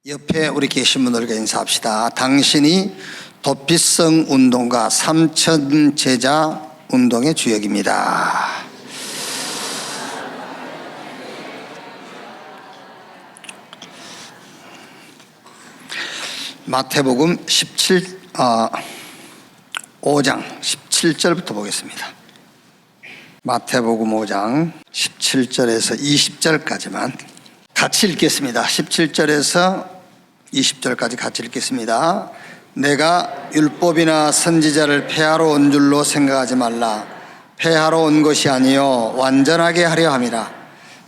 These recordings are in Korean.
옆에 우리 계신 분들과 인사합시다. 당신이 도피성 운동가 삼천 제자 운동의 주역입니다. 마태복음 5장 17절부터 보겠습니다. 마태복음 5장 17절에서 20절까지만 같이 읽겠습니다. 17절에서 20절까지 같이 읽겠습니다. 내가 율법이나 선지자를 폐하러 온 줄로 생각하지 말라. 폐하러 온 것이 아니요 완전하게 하려 함이라.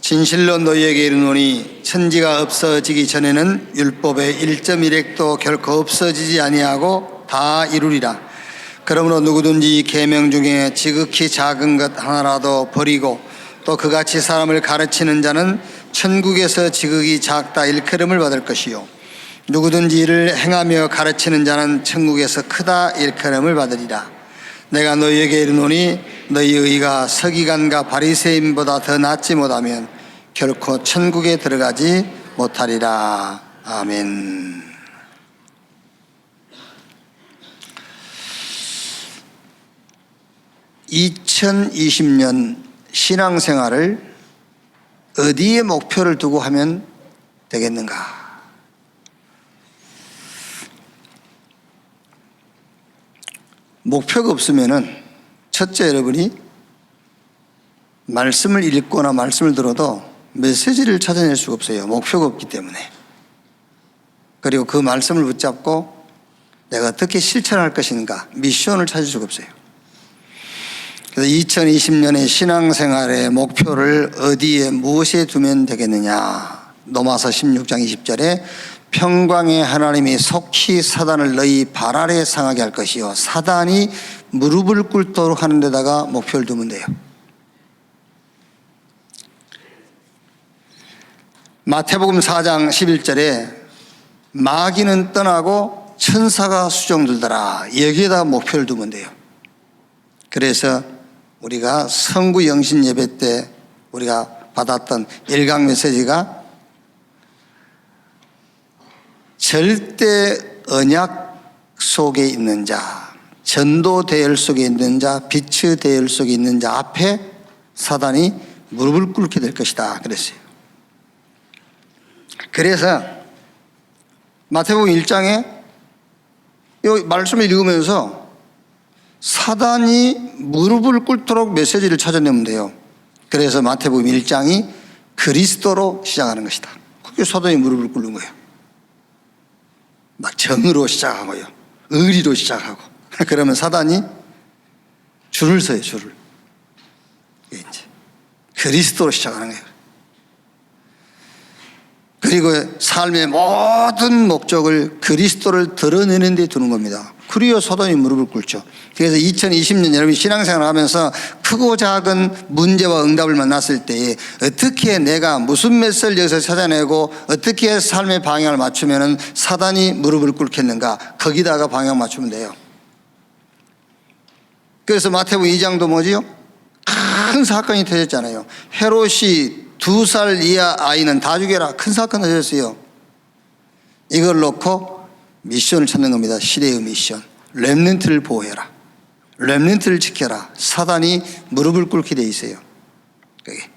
진실로 너희에게 이르노니 천지가 없어지기 전에는 율법의 1.1획도 결코 없어지지 아니하고 다 이루리라. 그러므로 누구든지 계명 중에 지극히 작은 것 하나라도 버리고 또 그같이 사람을 가르치는 자는 천국에서 지극히 작다 일컬음을 받을 것이요 누구든지 이를 행하며 가르치는 자는 천국에서 크다 일컬음을 받으리라. 내가 너희에게 이르노니 너희 의가 서기관과 바리새인보다 더 낫지 못하면 결코 천국에 들어가지 못하리라. 아멘. (2020년) 신앙생활을 어디에 목표를 두고 하면 되겠는가? 목표가 없으면은 첫째, 여러분이 말씀을 읽거나 말씀을 들어도 메시지를 찾아낼 수가 없어요. 목표가 없기 때문에. 그리고 그 말씀을 붙잡고 내가 어떻게 실천할 것인가, 미션을 찾을 수가 없어요. 그래서 2020년의 신앙생활의 목표를 어디에 무엇에 두면 되겠느냐. 로마서 16장 20절에 평강의 하나님이 속히 사단을 너희 발 아래 상하게 할 것이요 사단이 무릎을 꿇도록 하는 데다가 목표를 두면 돼요. 마태복음 4장 11절에 마귀는 떠나고 천사가 수종들더라. 여기에다 목표를 두면 돼요. 그래서 우리가 성구 영신 예배 때 우리가 받았던 일강 메시지가 절대 언약 속에 있는 자, 전도 대열 속에 있는 자, 빛의 대열 속에 있는 자 앞에 사단이 무릎을 꿇게 될 것이다 그랬어요. 그래서 마태복음 1장에 이 말씀을 읽으면서 사단이 무릎을 꿇도록 메시지를 찾아내면 돼요. 그래서 마태복음 1장이 그리스도로 시작하는 것이다. 그게 사단이 무릎을 꿇는 거예요. 막 정으로 시작하고요, 의리로 시작하고 그러면 사단이 줄을 서요. 줄을. 이제 그리스도로 시작하는 거예요. 그리고 삶의 모든 목적을 그리스도를 드러내는 데 두는 겁니다. 그리고 사단이 무릎을 꿇죠. 그래서 2020년 여러분이 신앙생활을 하면서 크고 작은 문제와 응답을 만났을 때에 어떻게 내가 무슨 메시지를 여기서 찾아내고 어떻게 해서 삶의 방향을 맞추면 사단이 무릎을 꿇겠는가, 거기다가 방향 맞추면 돼요. 그래서 마태복음 2장도 뭐지요? 큰 사건이 터졌잖아요. 헤롯이 2살 이하 아이는 다 죽여라. 큰 사건 터졌어요. 이걸 놓고 미션을 찾는 겁니다. 시대의 미션. 렘넌트를 보호해라. 렘넌트를 지켜라. 사단이 무릎을 꿇게 돼 있어요. 그게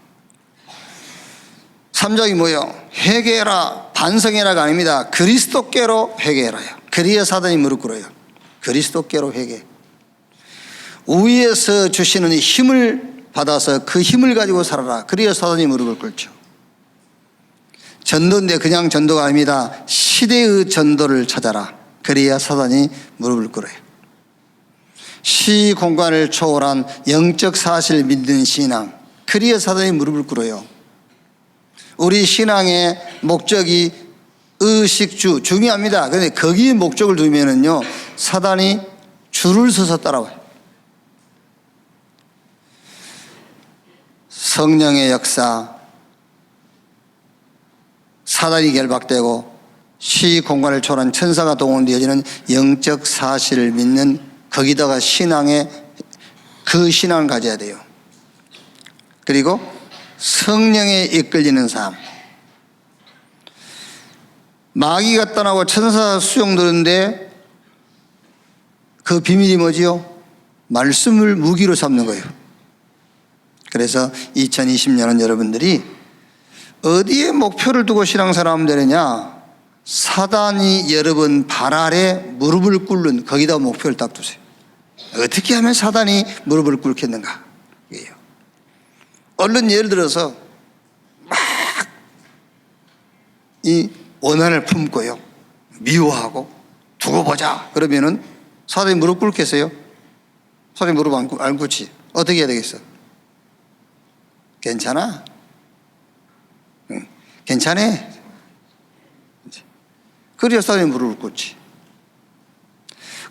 3장이 뭐예요? 회개해라, 반성해라가 아닙니다. 그리스도께로 회개해라요. 그리야 사단이 무릎 꿇어요. 그리스도께로 회개. 위에서 주시는 힘을 받아서 그 힘을 가지고 살아라. 그리야 사단이 무릎을 꿇죠. 전도인데 그냥 전도가 아닙니다. 시대의 전도를 찾아라. 그래야 사단이 무릎을 꿇어요. 시 공간을 초월한 영적 사실을 믿는 신앙. 그래야 사단이 무릎을 꿇어요. 우리 신앙의 목적이 의식주 중요합니다. 그런데 거기에 목적을 두면은요 사단이 줄을 서서 따라와요. 성령의 역사, 사단이 결박되고 시 공간을 초월한 천사가 동원되어지는 영적 사실을 믿는, 거기다가 신앙의 그 신앙을 가져야 돼요. 그리고 성령에 이끌리는 삶. 마귀가 떠나고 천사 수종 드는데 그 비밀이 뭐지요? 말씀을 무기로 삼는 거예요. 그래서 2020년은 여러분들이 어디에 목표를 두고 신앙생활하면 되느냐? 사단이 여러분 발 아래 무릎을 꿇는 거기다 목표를 딱 두세요. 어떻게 하면 사단이 무릎을 꿇겠는가? 이게요. 얼른 예를 들어서 막 이 원한을 품고요, 미워하고 두고 보자 그러면은 사단이 무릎 꿇겠어요? 사단이 무릎 안 꿇지. 어떻게 해야 되겠어? 괜찮아? 응. 괜찮아? 그래야 사단이 무릎을 꿇지.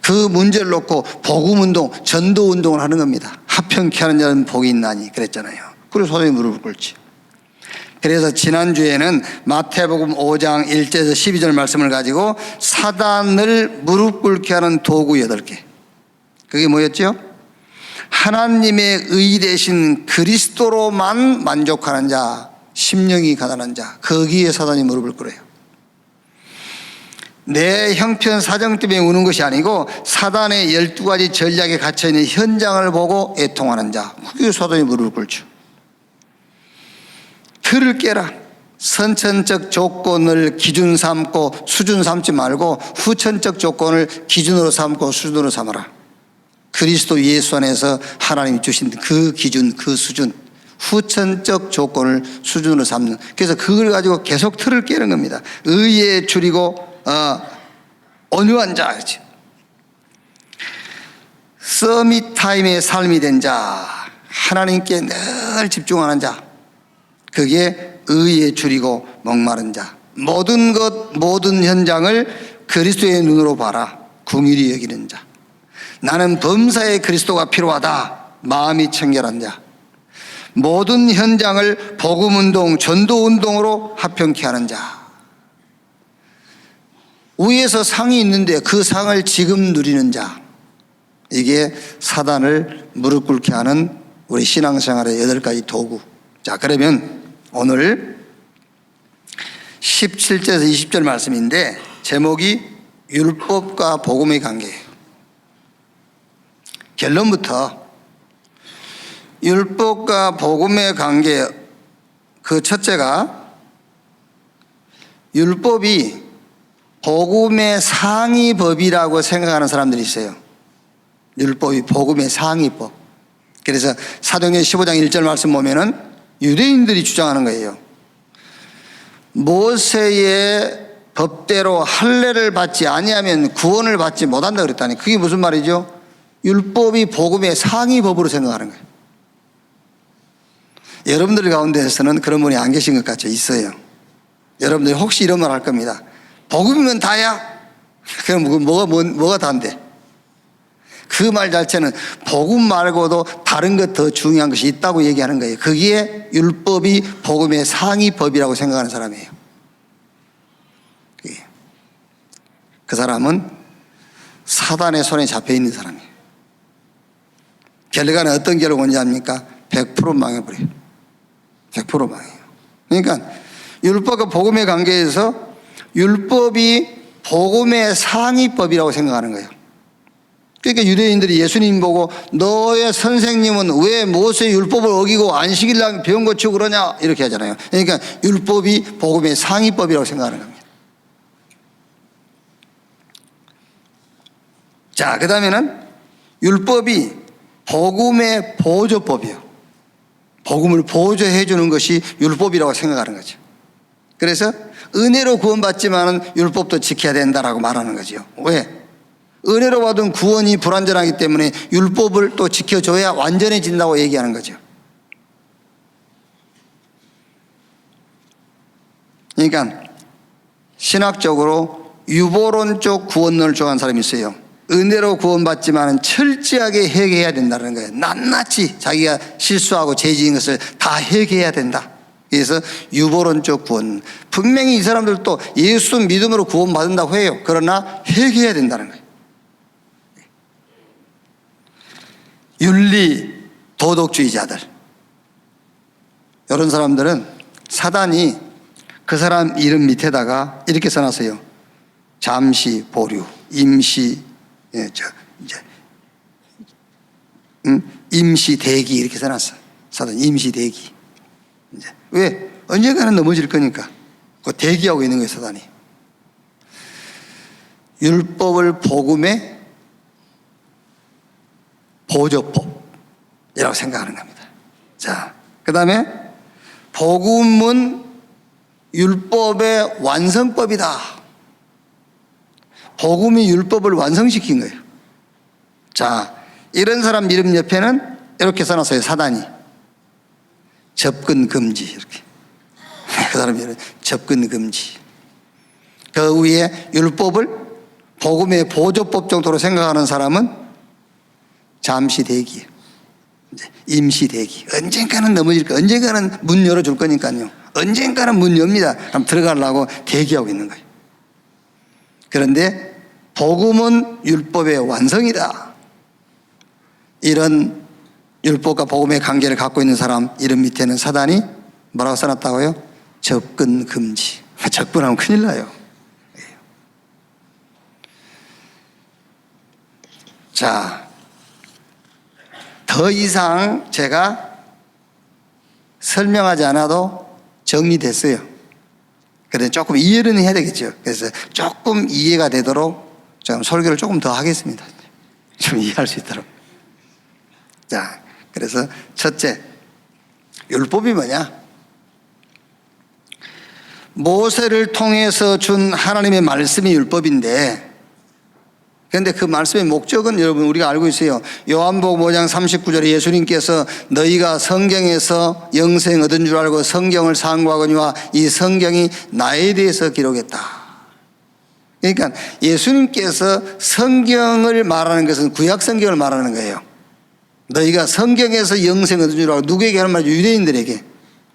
그 문제를 놓고 복음운동, 전도운동을 하는 겁니다. 합평케 하는 자는 복이 있나니 그랬잖아요. 그래서 사단이 무릎을 꿇지. 그래서 지난주에는 마태복음 5장 1절에서 12절 말씀을 가지고 사단을 무릎 꿇게 하는 도구 8개. 그게 뭐였죠? 하나님의 의 대신 그리스도로만 만족하는 자, 심령이 가난한 자, 거기에 사단이 무릎을 꿇어요. 내 형편 사정 때문에 우는 것이 아니고 사단의 12가지 전략에 갇혀있는 현장을 보고 애통하는 자, 그게 사단이 무릎을 꿇죠. 틀을 깨라. 선천적 조건을 기준 삼고 수준 삼지 말고 후천적 조건을 기준으로 삼고 수준으로 삼아라. 그리스도 예수 안에서 하나님이 주신 그 기준, 그 수준, 후천적 조건을 수준으로 삼는. 그래서 그걸 가지고 계속 틀을 깨는 겁니다. 의에 줄이고 온유한 자, 서밋 타임의 삶이 된 자, 하나님께 늘 집중하는 자, 그게 의에 줄이고 목마른 자, 모든 것 모든 현장을 그리스도의 눈으로 봐라, 긍휼히 여기는 자, 나는 범사에 그리스도가 필요하다, 마음이 청결한 자, 모든 현장을 복음운동, 전도운동으로 합평케 하는 자, 위에서 상이 있는데 그 상을 지금 누리는 자, 이게 사단을 무릎 꿇게 하는 우리 신앙생활의 8가지 도구. 자, 그러면 오늘 17절에서 20절 말씀인데 제목이 율법과 복음의 관계예요. 결론부터 율법과 복음의 관계, 그 첫째가 율법이 복음의 상위법이라고 생각하는 사람들이 있어요. 율법이 복음의 상위법. 그래서 사도행전 15장 1절 말씀 보면은 유대인들이 주장하는 거예요. 모세의 법대로 할례를 받지 아니하면 구원을 받지 못한다 그랬다니, 그게 무슨 말이죠? 율법이 복음의 상위법으로 생각하는 거예요. 여러분들 가운데에서는 그런 분이 안 계신 것 같죠? 있어요. 여러분들이 혹시 이런 말 할 겁니다. 복음이면 다야? 그럼 뭐가 다인데? 그 말 자체는 복음 말고도 다른 것 더 중요한 것이 있다고 얘기하는 거예요. 그게 율법이 복음의 상위법이라고 생각하는 사람이에요. 그 사람은 사단의 손에 잡혀 있는 사람이에요. 결과는 어떤 결과가 오는지 압니까? 100% 망해버려요. 100% 망해요. 그러니까 율법과 복음의 관계에서 율법이 복음의 상위법이라고 생각하는 거예요. 그러니까 유대인들이 예수님 보고 너의 선생님은 왜 모세의 율법을 어기고 안식일 날 병 고치고 그러냐 이렇게 하잖아요. 그러니까 율법이 복음의 상위법이라고 생각하는 겁니다. 자, 그 다음에는 율법이 복음의 보조법이에요. 복음을 보조해 주는 것이 율법이라고 생각하는 거죠. 그래서 은혜로 구원받지만은 율법도 지켜야 된다라고 말하는 거죠. 왜? 은혜로 받은 구원이 불완전하기 때문에 율법을 또 지켜줘야 완전해진다고 얘기하는 거죠. 그러니까 신학적으로 유보론적 구원론을 좋아하는 사람이 있어요. 은혜로 구원받지만 철저하게 회개해야 된다는 거예요. 낱낱이 자기가 실수하고 죄 지은 것을 다 회개해야 된다. 그래서 유보론적 구원, 분명히 이 사람들도 예수 믿음으로 구원받는다고 해요. 그러나 회개해야 된다는 거예요. 윤리 도덕주의자들, 이런 사람들은 사단이 그 사람 이름 밑에다가 이렇게 써놨어요. 잠시 보류, 임시, 임시 대기 이렇게 써놨어. 사단 임시 대기. 이제 왜? 언젠가는 넘어질 거니까. 그 대기하고 있는 거예요, 사단이. 율법을 복음의 보조법이라고 생각하는 겁니다. 자, 그 다음에 복음은 율법의 완성법이다. 복음이 율법을 완성시킨 거예요. 자, 이런 사람 이름 옆에는 이렇게 써놨어요. 사단이. 접근 금지 이렇게. 그 사람 이름 접근 금지. 그 위에 율법을 복음의 보조법 정도로 생각하는 사람은 잠시 대기, 임시 대기. 언젠가는 넘어질 거, 언젠가는 문 열어줄 거니까요. 언젠가는 문 엽니다. 그럼 들어가려고 대기하고 있는 거예요. 그런데 복음은 율법의 완성이다. 이런 율법과 복음의 관계를 갖고 있는 사람 이름 밑에는 사단이 뭐라고 써놨다고요? 접근 금지. 접근하면 큰일 나요. 자, 더 이상 제가 설명하지 않아도 정리됐어요. 그래서 조금 이해는 해야 되겠죠. 그래서 조금 이해가 되도록 좀 설교를 조금 더 하겠습니다. 좀 이해할 수 있도록. 자, 그래서 첫째, 율법이 뭐냐? 모세를 통해서 준 하나님의 말씀이 율법인데, 그런데 그 말씀의 목적은 여러분 우리가 알고 있어요. 요한복음 5장 39절에 예수님께서 너희가 성경에서 영생 얻은 줄 알고 성경을 상고하거니와 이 성경이 나에 대해서 기록했다. 그러니까 예수님께서 성경을 말하는 것은 구약 성경을 말하는 거예요. 너희가 성경에서 영생 얻은 줄 알고, 누구에게 하는 말이죠? 유대인들에게.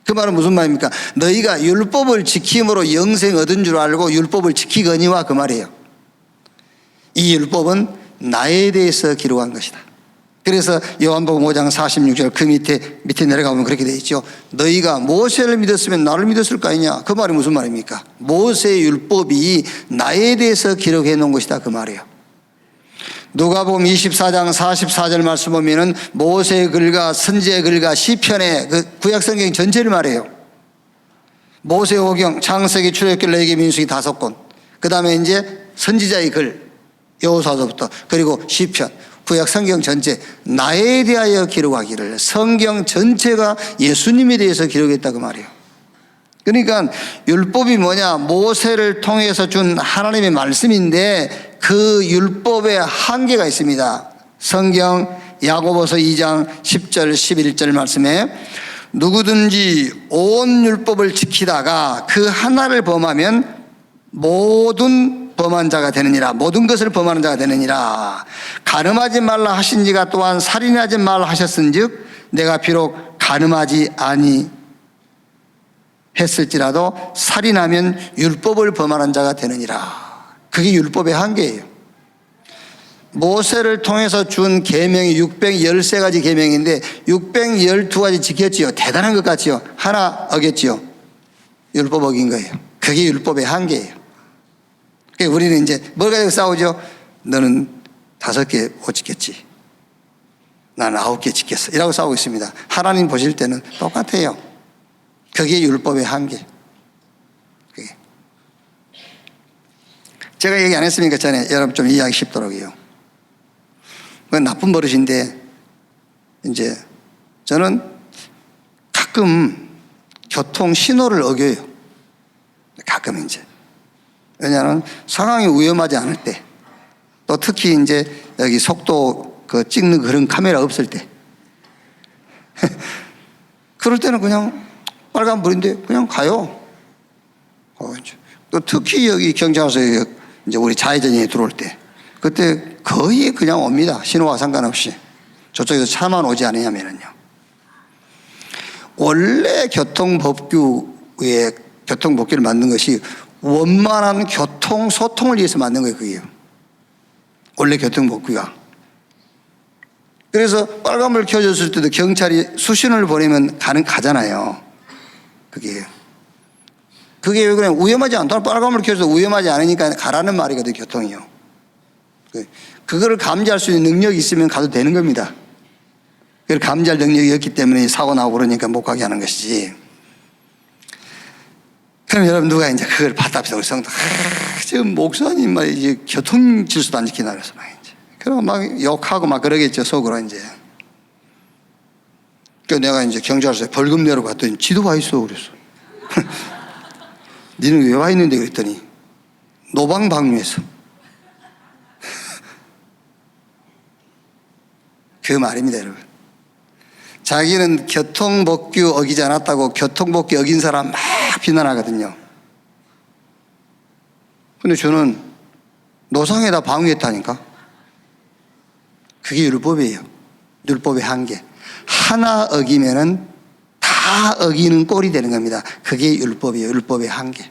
그 말은 무슨 말입니까? 너희가 율법을 지킴으로 영생 얻은 줄 알고 율법을 지키거니와 그 말이에요. 이 율법은 나에 대해서 기록한 것이다. 그래서 요한복음 5장 46절 그 밑에 내려가보면 그렇게 되어 있죠. 너희가 모세를 믿었으면 나를 믿었을 거 아니냐. 그 말이 무슨 말입니까? 모세의 율법이 나에 대해서 기록해 놓은 것이다. 그 말이에요. 누가복음 24장 44절 말씀 보면은 모세의 글과 선지의 글과 시편의 그 구약 성경 전체를 말해요. 모세오경, 창세기, 출애굽기, 레위기, 민수기 5권. 그 다음에 이제 선지자의 글, 여호수아서부터, 그리고 시편, 구약 성경 전체 나에 대하여 기록하기를, 성경 전체가 예수님에 대해서 기록했다 그 말이에요. 그러니까 율법이 뭐냐? 모세를 통해서 준 하나님의 말씀인데 그 율법에 한계가 있습니다. 성경 야고보서 2장 10절 11절 말씀에 누구든지 온 율법을 지키다가 그 하나를 범하면 모든 범한 자가 되느니라. 모든 것을 범하는 자가 되느니라. 간음하지 말라 하신 지가 또한 살인하지 말라 하셨은즉 내가 비록 간음하지 아니했을지라도 살인하면 율법을 범하는 자가 되느니라. 그게 율법의 한계예요. 모세를 통해서 준 계명이 613가지 계명인데 612가지 지켰지요. 대단한 것 같지요. 하나 어겼지요. 율법 어긴 거예요. 그게 율법의 한계예요. 그러니까 우리는 이제 뭘 가지고 싸우죠? 너는 5개 못 지켰지. 나는 9개 지켰어. 이라고 싸우고 있습니다. 하나님 보실 때는 똑같아요. 그게 율법의 한계. 그게. 제가 얘기 안 했습니까? 전에 여러분 좀 이해하기 쉽도록요. 그건 나쁜 버릇인데, 이제 저는 가끔 교통 신호를 어겨요. 가끔 이제. 왜냐하면 상황이 위험하지 않을 때, 또 특히 이제 여기 속도 그 찍는 그런 카메라 없을 때, 그럴 때는 그냥 빨간불인데 그냥 가요. 또 특히 여기 경찰서에 이제 우리 좌회전에 들어올 때, 그때 거의 그냥 옵니다. 신호와 상관없이. 저쪽에서 차만 오지 않으냐면요. 원래 교통법규에 교통법규를 만든 것이 원만한 교통소통을 위해서 만든 거예요, 그게요. 원래 교통법규가. 그래서 빨간불 켜졌을 때도 경찰이 수신호를 보내면 가잖아요. 그게. 그게 왜 그래? 위험하지 않다. 빨간불 켜서 위험하지 않으니까 가라는 말이거든요, 교통이요. 그거를 감지할 수 있는 능력이 있으면 가도 되는 겁니다. 그걸 감지할 능력이 없기 때문에 사고 나고 그러니까 못 가게 하는 것이지. 그럼 여러분 누가 이제 그걸 받답시다. 우리 성도. 지금 목사님 말이지 교통 질서도 안 지키나 그래서 막 이제. 그러고 막 욕하고 막 그러겠죠, 속으로 이제. 그래서 내가 이제 경찰서에 벌금 내러 갔더니 지도 와 있어 그랬어. 니는 왜 와 있는데 그랬더니 노방방류해서. 그 말입니다, 여러분. 자기는 교통법규 어기지 않았다고 교통법규 어긴 사람 막 비난하거든요. 근데 저는 노상에다 방위했다니까. 그게 율법이에요. 율법의 한계. 하나 어기면은 다 어기는 꼴이 되는 겁니다. 그게 율법이에요. 율법의 한계.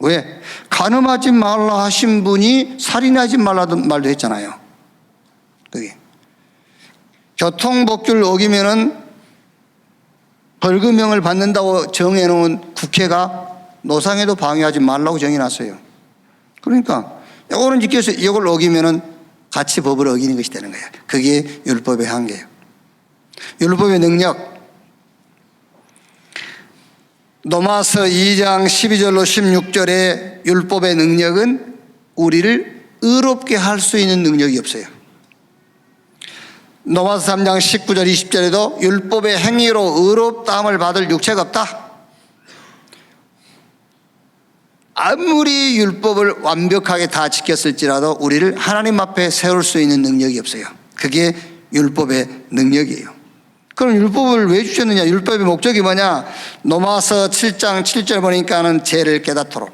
왜? 간음하지 말라 하신 분이 살인하지 말라는 말도 했잖아요. 그게. 교통법규를 어기면은 벌금형을 받는다고 정해놓은 국회가 노상에도 방해하지 말라고 정해놨어요. 그러니까 이거는 지켜서 이걸 어기면은 같이 법을 어기는 것이 되는 거예요. 그게 율법의 한계예요. 율법의 능력. 로마서 2장 12절로 16절의 율법의 능력은 우리를 의롭게 할 수 있는 능력이 없어요. 로마서 3장 19절 20절에도 율법의 행위로 의롭다함을 받을 육체가 없다. 아무리 율법을 완벽하게 다 지켰을지라도 우리를 하나님 앞에 세울 수 있는 능력이 없어요. 그게 율법의 능력이에요. 그럼 율법을 왜 주셨느냐? 율법의 목적이 뭐냐? 로마서 7장 7절 보니까는 죄를 깨닫도록,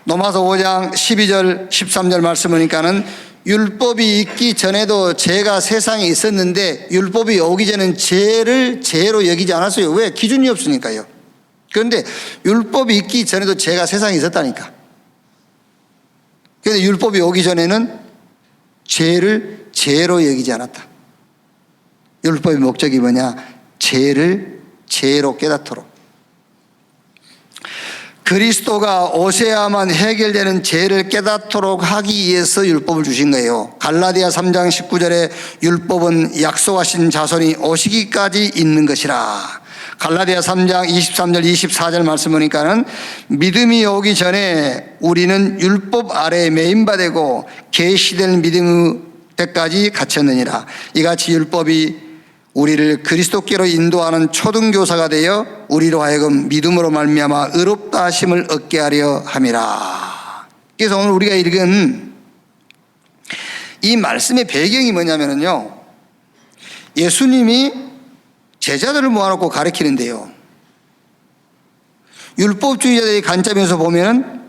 로마서 5장 12절 13절 말씀 보니까는 율법이 있기 전에도 죄가 세상에 있었는데 율법이 오기 전에는 죄를 죄로 여기지 않았어요. 왜? 기준이 없으니까요. 그런데 율법이 있기 전에도 죄가 세상에 있었다니까. 그런데 율법이 오기 전에는 죄를 죄로 여기지 않았다. 율법의 목적이 뭐냐? 죄를 죄로 깨닫도록. 그리스도가 오셔야만 해결되는 죄를 깨닫도록 하기 위해서 율법을 주신 거예요. 갈라디아 3장 19절에 율법은 약속하신 자손이 오시기까지 있는 것이라. 갈라디아 3장 23절 24절 말씀 보니까는 믿음이 오기 전에 우리는 율법 아래에 매인바되고 계시될 믿음의 때까지 갇혔느니라. 이같이 율법이 우리를 그리스도께로 인도하는 초등교사가 되어 우리로 하여금 믿음으로 말미암아 의롭다 하심을 얻게 하려 함이라. 그래서 오늘 우리가 읽은 이 말씀의 배경이 뭐냐면요, 예수님이 제자들을 모아놓고 가르치는데요, 율법주의자들의 관점에서 보면은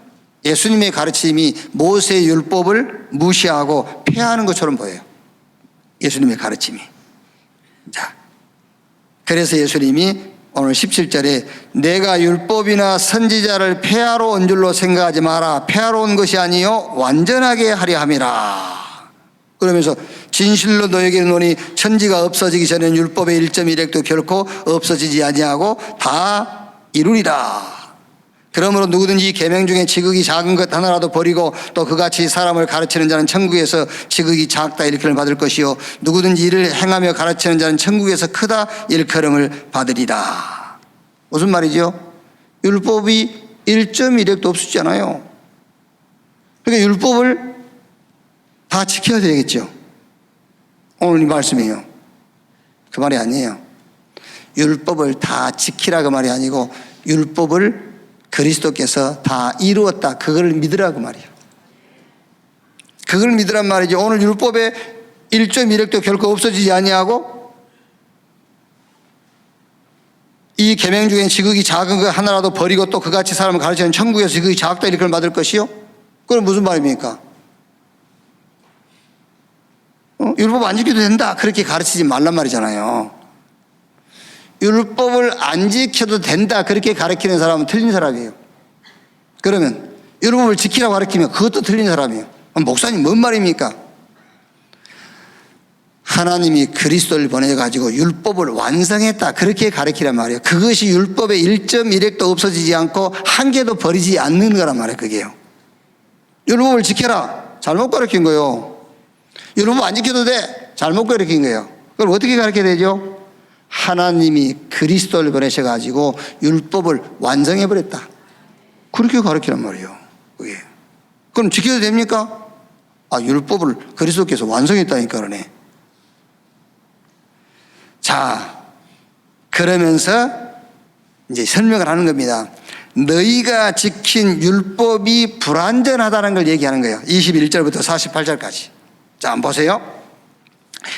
예수님의 가르침이 모세의 율법을 무시하고 폐하는 것처럼 보여요. 예수님의 가르침이. 자, 그래서 예수님이 오늘 17절에 내가 율법이나 선지자를 폐하러 온 줄로 생각하지 마라. 폐하러 온 것이 아니요 완전하게 하려 함이라. 그러면서 진실로 너에게 이르노니 천지가 없어지기 전에는 율법의 1.1획도 결코 없어지지 아니하고 다 이루리라. 그러므로 누구든지 계명 중에 지극히 작은 것 하나라도 버리고 또 그같이 사람을 가르치는 자는 천국에서 지극히 작다 일컬음을 받을 것이요 누구든지 이를 행하며 가르치는 자는 천국에서 크다 일컬음을 받으리라. 무슨 말이죠? 율법이 1.1획도 없었잖아요. 그러니까 율법을 다 지켜야 되겠죠. 오늘 이 말씀이에요. 그 말이 아니에요. 율법을 다 지키라 그 말이 아니고 율법을 그리스도께서 다 이루었다, 그걸 믿으라고 말이에요. 그걸 믿으란 말이죠. 오늘 율법의 1.1획도 결코 없어지지 아니하고 이 계명 중에 지극히 작은 것 하나라도 버리고 또 그같이 사람을 가르치는 천국에서 지극히 작다 이렇게 받을 것이요? 그건 무슨 말입니까? 율법 안 지켜도 된다 그렇게 가르치지 말란 말이잖아요. 율법을 안 지켜도 된다 그렇게 가르치는 사람은 틀린 사람이에요. 그러면 율법을 지키라고 가르치면 그것도 틀린 사람이에요. 목사님 뭔 말입니까? 하나님이 그리스도를 보내가지고 율법을 완성했다. 그렇게 가르치란 말이에요. 그것이 율법의 1.1획도 없어지지 않고 한 개도 버리지 않는 거란 말이에요. 그게요. 율법을 지켜라. 잘못 가르친 거예요. 율법 안 지켜도 돼. 잘못 가르친 거예요. 그럼 어떻게 가르쳐야 되죠? 하나님이 그리스도를 보내셔가지고 율법을 완성해버렸다. 그렇게 가르치란 말이에요. 그게. 그럼 지켜도 됩니까? 아, 율법을 그리스도께서 완성했다니까 그러네. 자, 그러면서 이제 설명을 하는 겁니다. 너희가 지킨 율법이 불완전하다는 걸 얘기하는 거예요. 21절부터 48절까지. 자, 한번 보세요.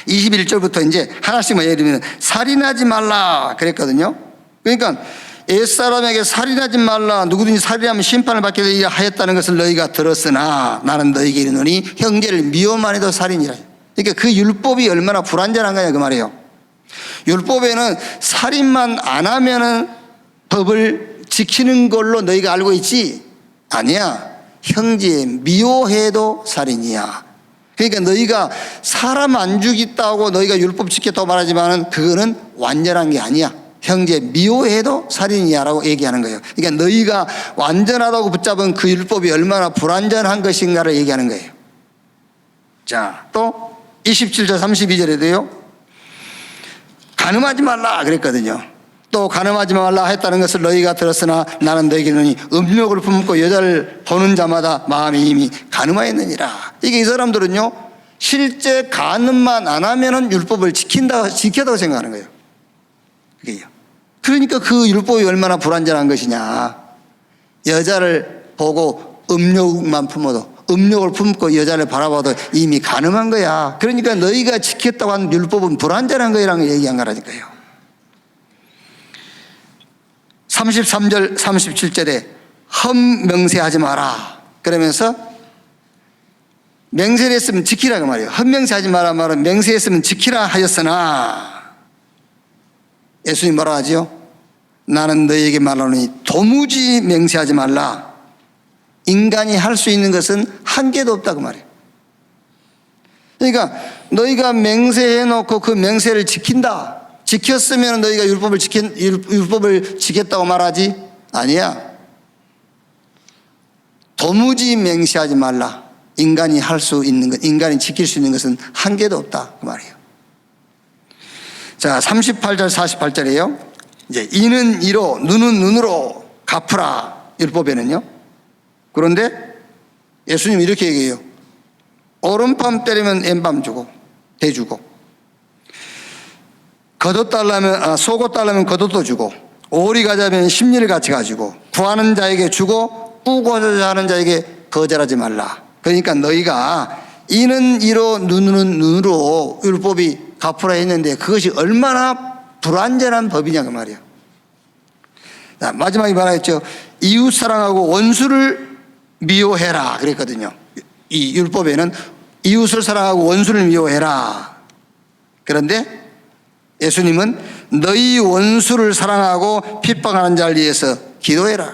21절부터 이제 하나씩만 예를 들면 살인하지 말라 그랬거든요. 그러니까 옛사람에게 살인하지 말라, 누구든지 살인하면 심판을 받게 되리라 하였다는 것을 너희가 들었으나 나는 너희에게 이르노니 형제를 미워만 해도 살인이라. 그러니까 그 율법이 얼마나 불완전한 거냐 그 말이에요. 율법에는 살인만 안 하면은 법을 지키는 걸로 너희가 알고 있지? 아니야. 형제 미워해도 살인이야. 그러니까 너희가 사람 안 죽였다고 너희가 율법 지켰다고 말하지만은 그거는 완전한 게 아니야. 형제 미워해도 살인이야라고 얘기하는 거예요. 그러니까 너희가 완전하다고 붙잡은 그 율법이 얼마나 불완전한 것인가를 얘기하는 거예요. 자, 또 27절 32절에도요. 간음하지 말라 그랬거든요. 또 간음하지 말라 했다는 것을 너희가 들었으나 나는 너희에게는 음욕을 품고 여자를 보는 자마다 마음이 이미 간음하였느니라. 이게 이 사람들은요 실제 간음만 안 하면은 율법을 지켰다고 생각하는 거예요. 그게요. 그러니까 그 율법이 얼마나 불완전한 것이냐. 여자를 보고 음욕만 품어도, 음욕을 품고 여자를 바라봐도 이미 간음한 거야. 그러니까 너희가 지켰다고 하는 율법은 불완전한 거라는 걸 얘기한 거라니까요. 33절 37절에 헛명세하지 마라 그러면서 맹세를 했으면 지키라 그 말이에요. 헛명세하지 마라 말은 맹세했으면 지키라 하였으나 예수님 뭐라 하지요? 나는 너희에게 말하노니 도무지 맹세하지 말라. 인간이 할 수 있는 것은 한계도 없다고 말이에요. 그러니까 너희가 맹세해놓고 그 맹세를 지킨다. 지켰으면 너희가 율법을 지켰다고 말하지? 아니야. 도무지 맹세하지 말라. 인간이 할 수 있는 것, 인간이 지킬 수 있는 것은 한계도 없다. 그 말이에요. 자, 38절, 48절이에요. 이제 이는 이로, 눈은 눈으로 갚으라. 율법에는요. 그런데 예수님 이렇게 얘기해요. 오른밤 때리면 왼밤 주고, 대주고. 겉옷 달라면 속옷 달라면 겉옷도 주고 오리 가자면 심리를 같이 가지고 구하는 자에게 주고 꾸고자 하는 자에게 거절하지 말라. 그러니까 너희가 이는 이로 눈은 눈으로 율법이 갚으라 했는데 그것이 얼마나 불완전한 법이냐 그 말이야. 자, 마지막에 말했죠. 이웃 사랑하고 원수를 미워해라 그랬거든요. 이 율법에는 이웃을 사랑하고 원수를 미워해라. 그런데 예수님은 너희 원수를 사랑하고 핍박하는 자를 위해서 기도해라.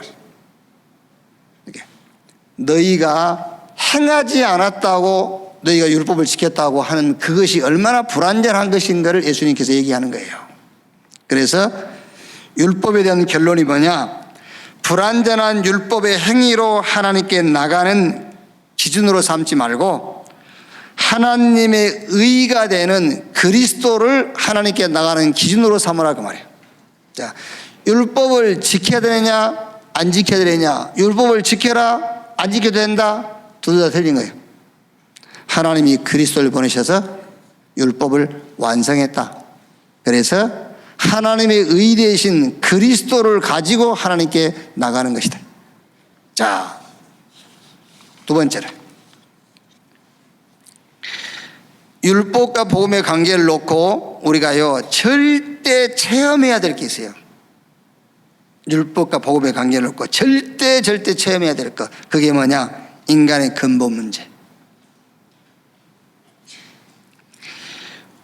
너희가 행하지 않았다고 너희가 율법을 지켰다고 하는 그것이 얼마나 불완전한 것인가를 예수님께서 얘기하는 거예요. 그래서 율법에 대한 결론이 뭐냐? 불완전한 율법의 행위로 하나님께 나가는 기준으로 삼지 말고 하나님의 의가 되는 그리스도를 하나님께 나가는 기준으로 삼으라 그 말이에요. 자, 율법을 지켜야 되느냐 안 지켜야 되느냐. 율법을 지켜라 안 지켜도 된다. 둘 다 틀린 거예요. 하나님이 그리스도를 보내셔서 율법을 완성했다. 그래서 하나님의 의 되신 그리스도를 가지고 하나님께 나가는 것이다. 자, 두 번째로 율법과 복음의 관계를 놓고 우리가요 절대 체험해야 될 게 있어요. 율법과 복음의 관계를 놓고 절대 체험해야 될 것. 그게 뭐냐? 인간의 근본 문제.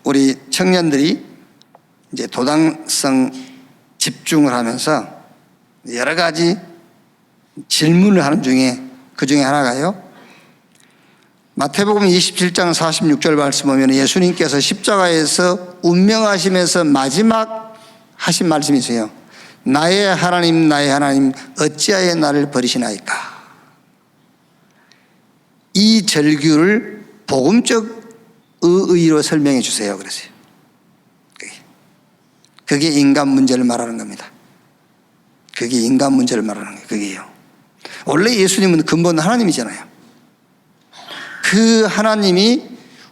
우리 청년들이 이제 도당성 집중을 하면서 여러 가지 질문을 하는 중에 그 중에 하나가요. 마태복음 27장 46절 말씀 보면 예수님께서 십자가에서 운명하시면서 마지막 하신 말씀이 있어요. 나의 하나님 나의 하나님 어찌하여 나를 버리시나이까. 이 절규를 복음적 의의로 설명해 주세요 그랬어요. 그게 인간 문제를 말하는 겁니다. 그게 인간 문제를 말하는 거예요. 그게요. 원래 예수님은 근본 하나님이잖아요. 그 하나님이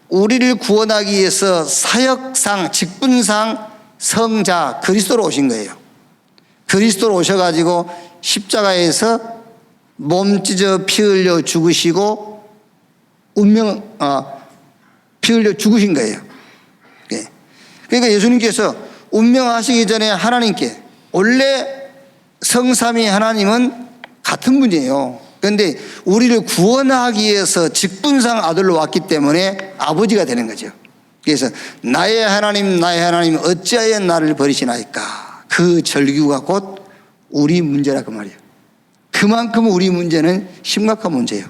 우리를 구원하기 위해서 사역상, 직분상 성자 그리스도로 오신 거예요. 그리스도로 오셔가지고 십자가에서 몸 찢어 피 흘려 죽으시고 피 흘려 죽으신 거예요. 그러니까 예수님께서 운명하시기 전에 하나님께, 원래 성삼위 하나님은 같은 분이에요. 그런데 우리를 구원하기 위해서 직분상 아들로 왔기 때문에 아버지가 되는 거죠. 그래서 나의 하나님 나의 하나님 어찌하여 나를 버리시나이까. 그 절규가 곧 우리 문제라 그 말이에요. 그만큼 우리 문제는 심각한 문제예요.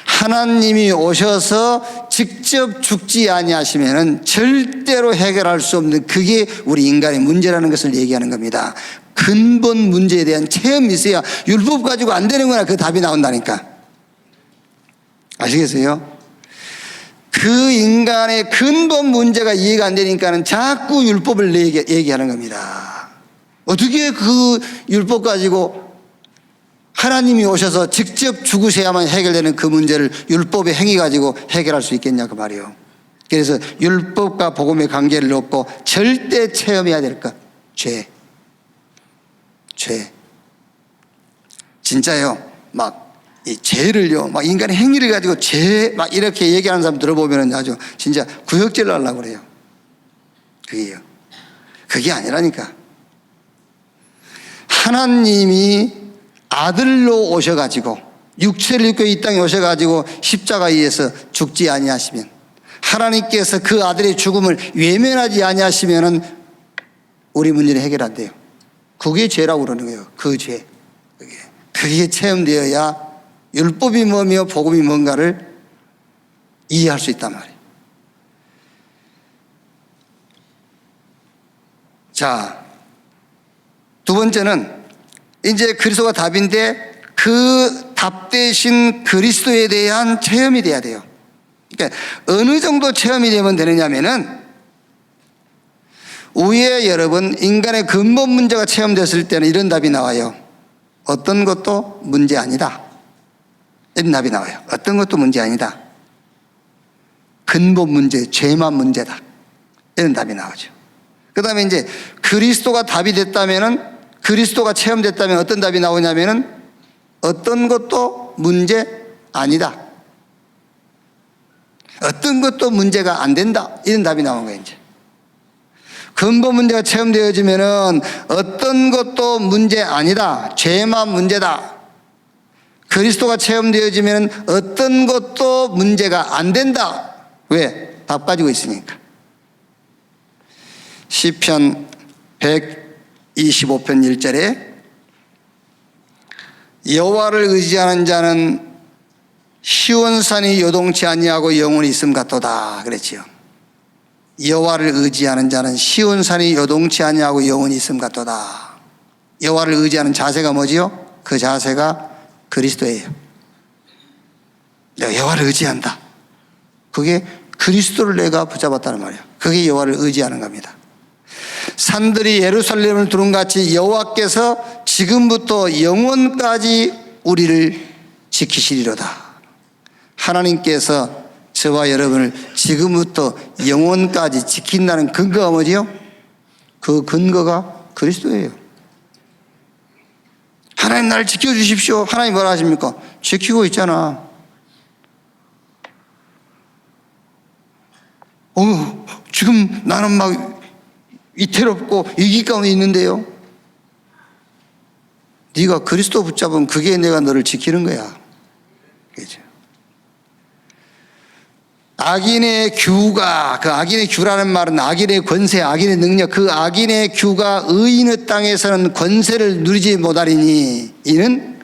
하나님이 오셔서 직접 죽지 아니하시면은 절대로 해결할 수 없는, 그게 우리 인간의 문제라는 것을 얘기하는 겁니다. 근본 문제에 대한 체험이 있어야 율법 가지고 안 되는 거나 그 답이 나온다니까. 아시겠어요? 그 인간의 근본 문제가 이해가 안 되니까는 자꾸 율법을 얘기하는 겁니다. 어떻게 그 율법 가지고 하나님이 오셔서 직접 죽으셔야만 해결되는 그 문제를 율법의 행위 가지고 해결할 수 있겠냐 그 말이에요. 그래서 율법과 복음의 관계를 놓고 절대 체험해야 될 것, 죄. 진짜요. 막 이 죄를요, 막 인간의 행위를 가지고 죄 막 이렇게 얘기하는 사람 들어보면 아주 진짜 구역질 하려고 그래요. 그게요. 그게 아니라니까. 하나님이 아들로 오셔가지고 육체를 입고 이 땅에 오셔가지고 십자가에 의해서 죽지 아니하시면, 하나님께서 그 아들의 죽음을 외면하지 아니하시면은 우리 문제는 해결 안 돼요. 그게 죄라고 그러는 거예요. 그 죄. 그게 체험되어야 율법이 뭐며 복음이 뭔가를 이해할 수 있단 말이에요. 자, 두 번째는 이제 그리스도가 답인데 그 답 대신 그리스도에 대한 체험이 돼야 돼요. 그러니까 어느 정도 체험이 되면 되느냐면은, 위에 여러분 인간의 근본 문제가 체험됐을 때는 이런 답이 나와요. 어떤 것도 문제 아니다. 이런 답이 나와요. 어떤 것도 문제 아니다. 근본 문제, 죄만 문제다. 이런 답이 나오죠. 그 다음에 이제 그리스도가 답이 됐다면은, 그리스도가 체험됐다면 어떤 답이 나오냐면은 어떤 것도 문제 아니다. 어떤 것도 문제가 안 된다. 이런 답이 나온 거예요, 이제. 근본 문제가 체험되어지면은 어떤 것도 문제 아니다. 죄만 문제다. 그리스도가 체험되어지면 어떤 것도 문제가 안 된다. 왜? 답 가지고 있으니까. 시편 125편 1절에 여호와를 의지하는 자는 시온산이 요동치 아니하고 영원히 있음 같도다 그랬지요. 여호와를 의지하는 자는 시온산이 요동치 아니하고 영원히 있음 같도다. 여호와를 의지하는 자세가 뭐지요? 그 자세가 그리스도예요. 내가 여호와를 의지한다. 그게 그리스도를 내가 붙잡았다는 말이에요. 그게 여호와를 의지하는 겁니다. 산들이 예루살렘을 두른같이 여호와께서 지금부터 영원까지 우리를 지키시리로다. 하나님께서 저와 여러분을 지금부터 영원까지 지킨다는 근거가 뭐지요? 그 근거가 그리스도예요. 하나님 나를 지켜주십시오. 하나님 뭐라 하십니까? 지키고 있잖아. 지금 나는 막 위태롭고 위기 가운데 있는데요. 네가 그리스도 붙잡으면 그게 내가 너를 지키는 거야. 그렇죠? 악인의 규가, 그 악인의 규라는 말은 악인의 권세, 악인의 능력, 그 악인의 규가 의인의 땅에서는 권세를 누리지 못하리니 이는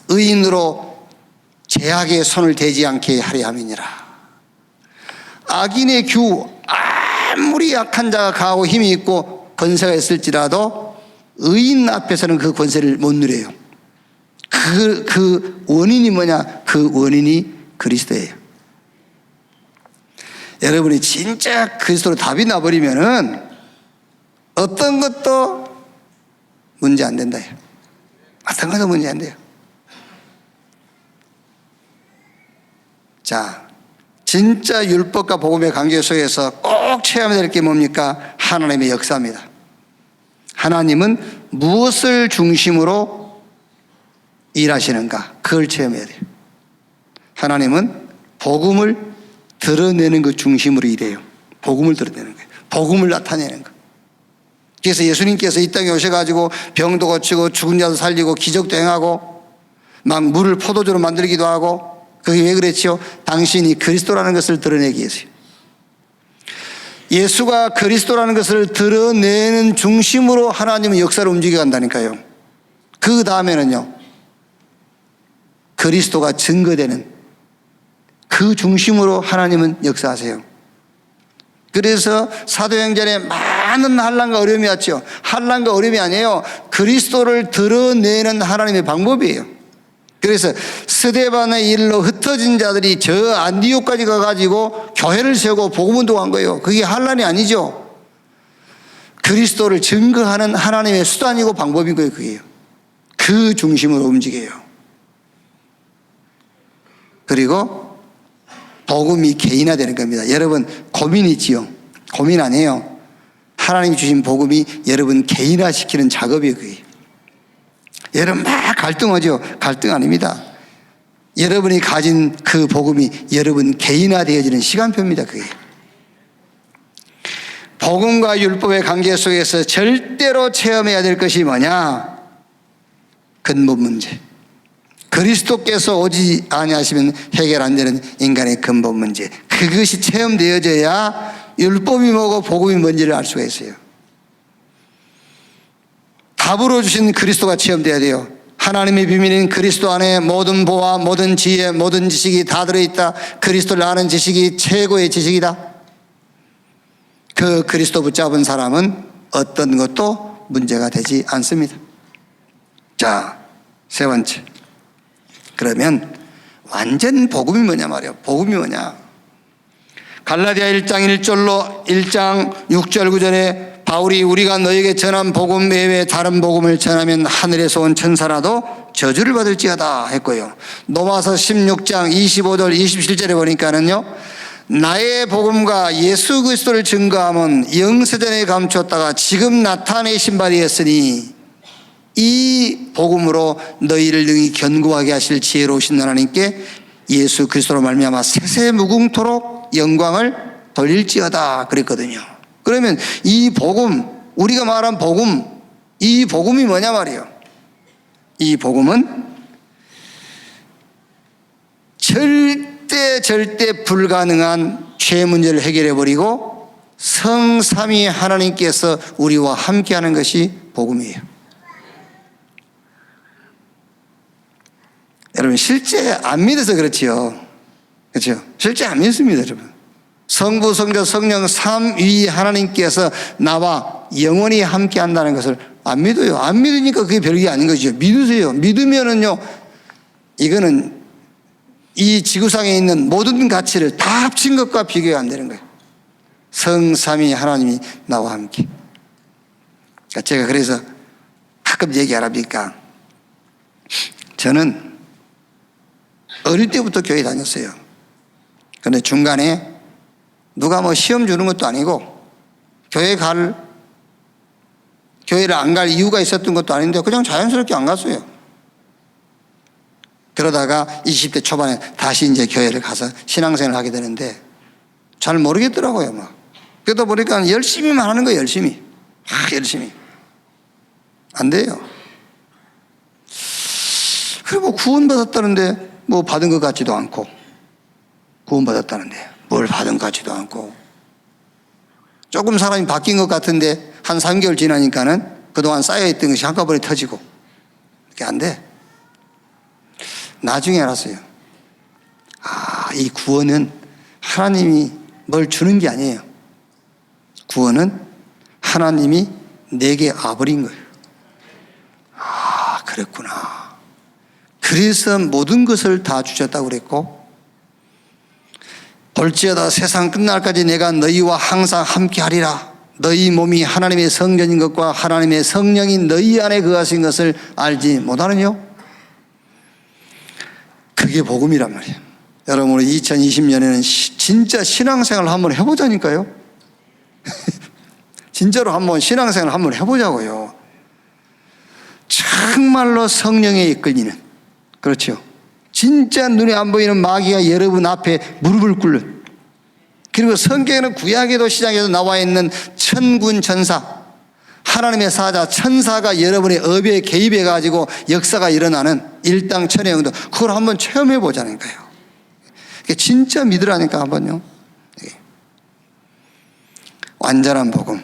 의인으로 죄악의 손을 대지 않게 하려 함이니라. 악인의 규, 아무리 약한 자가 강하고 힘이 있고 권세가 있을지라도 의인 앞에서는 그 권세를 못 누려요. 그 원인이 뭐냐? 그 원인이 그리스도예요. 여러분이 진짜 그리스도로 답이 나버리면은 어떤 것도 문제 안 된다. 어떤 것도 문제 안 돼요. 자, 진짜 율법과 복음의 관계 속에서 꼭 체험해야 될 게 뭡니까? 하나님의 역사입니다. 하나님은 무엇을 중심으로 일하시는가? 그걸 체험해야 돼요. 하나님은 복음을 드러내는 것 중심으로 일해요. 복음을 드러내는 거예요. 복음을 나타내는 거. 그래서 예수님께서 이 땅에 오셔가지고 병도 고치고 죽은 자도 살리고 기적도 행하고 막 물을 포도주로 만들기도 하고, 그게 왜 그랬죠? 당신이 그리스도라는 것을 드러내기 위해서요. 예수가 그리스도라는 것을 드러내는 중심으로 하나님은 역사를 움직여 간다니까요. 그 다음에는요, 그리스도가 증거되는 그 중심으로 하나님은 역사하세요. 그래서 사도행전에 많은 환난과 어려움이 왔죠. 환난과 어려움이 아니에요. 그리스도를 드러내는 하나님의 방법이에요. 그래서 스데반의 일로 흩어진 자들이 저 안디옥까지 가가지고 교회를 세우고 복음운동한 거예요. 그게 환난이 아니죠. 그리스도를 증거하는 하나님의 수단이고 방법인 거예요. 그게요. 그 중심으로 움직여요. 그리고 복음이 개인화되는 겁니다. 여러분 고민 있지요? 고민 아니에요. 하나님이 주신 복음이 여러분 개인화시키는 작업이에요. 그게. 여러분 막 갈등하죠? 갈등 아닙니다. 여러분이 가진 그 복음이 여러분 개인화되어지는 시간표입니다. 그게. 복음과 율법의 관계 속에서 절대로 체험해야 될 것이 뭐냐? 근본 문제. 그리스도께서 오지 아니하시면 해결 안 되는 인간의 근본 문제. 그것이 체험되어져야 율법이 뭐고 복음이 뭔지를 알 수가 있어요. 답으로 주신 그리스도가 체험돼야 돼요. 하나님의 비밀인 그리스도 안에 모든 보화, 모든 지혜, 모든 지식이 다 들어있다. 그리스도를 아는 지식이 최고의 지식이다. 그 그리스도 붙잡은 사람은 어떤 것도 문제가 되지 않습니다. 자, 세 번째. 그러면 완전 복음이 뭐냐 말이에요. 복음이 뭐냐? 갈라디아 1장 1절로 1장 6절 9절에 바울이 우리가 너에게 전한 복음 외에 다른 복음을 전하면 하늘에서 온 천사라도 저주를 받을지어다 했고요. 로마서 16장 25절 27절에 보니까는요, 나의 복음과 예수 그리스도를 증거함은 영세전에 감추었다가 지금 나타내신 바 되었으니 이 복음으로 너희를 능히 견고하게 하실 지혜로우신 하나님께 예수 그리스도로 말미암아 세세무궁토록 영광을 돌릴지어다 그랬거든요. 그러면 이 복음, 우리가 말한 복음, 이 복음이 뭐냐 말이에요. 이 복음은 절대 불가능한 죄 문제를 해결해 버리고 성삼위 하나님께서 우리와 함께하는 것이 복음이에요. 여러분 실제 안 믿어서 그렇지요. 그렇죠? 실제 안 믿습니다, 여러분. 성부, 성자, 성령 삼위 하나님께서 나와 영원히 함께 한다는 것을 안 믿어요. 안 믿으니까 그게 별게 아닌 거죠. 믿으세요. 믿으면은요, 이거는 이 지구상에 있는 모든 가치를 다 합친 것과 비교가 안 되는 거예요. 성삼위 하나님이 나와 함께. 그러니까 제가 그래서 가끔 얘기하랍니까? 저는 어릴 때부터 교회 다녔어요. 그런데 중간에 누가 뭐 시험 주는 것도 아니고 교회를 안 갈 이유가 있었던 것도 아닌데 그냥 자연스럽게 안 갔어요. 그러다가 20대 초반에 다시 이제 교회를 가서 신앙생활을 하게 되는데 잘 모르겠더라고요. 막. 그러다 보니까 열심히만 하는 거예요. 열심히. 열심히. 안 돼요. 그리고 뭐 구원받았다는데 뭐 받은 것 같지도 않고, 구원받았다는데 뭘 받은 것 같지도 않고, 조금 사람이 바뀐 것 같은데 한 3개월 지나니까는 그동안 쌓여있던 것이 한꺼번에 터지고, 그게 안 돼. 나중에 알았어요. 이 구원은 하나님이 뭘 주는 게 아니에요. 구원은 하나님이 내게 와버린 거예요. 아, 그랬구나. 그래서 모든 것을 다 주셨다고 그랬고, 볼지어다 세상 끝날까지 내가 너희와 항상 함께 하리라. 너희 몸이 하나님의 성전인 것과 하나님의 성령이 너희 안에 거하신 것을 알지 못하느뇨? 그게 복음이란 말이에요. 여러분, 우리 2020년에는 진짜 신앙생활을 한번 해보자니까요. 진짜로 한번 신앙생활을 한번 해보자고요. 정말로 성령에 이끌리는, 그렇죠, 진짜 눈에 안 보이는 마귀가 여러분 앞에 무릎을 꿇는, 그리고 성경에는 구약에도 시작에도 나와 있는 천군 천사, 하나님의 사자 천사가 여러분의 업에 개입해 가지고 역사가 일어나는 일당천의 응도, 그걸 한번 체험해 보자니까요. 진짜 믿으라니까 한번요. 완전한 복음.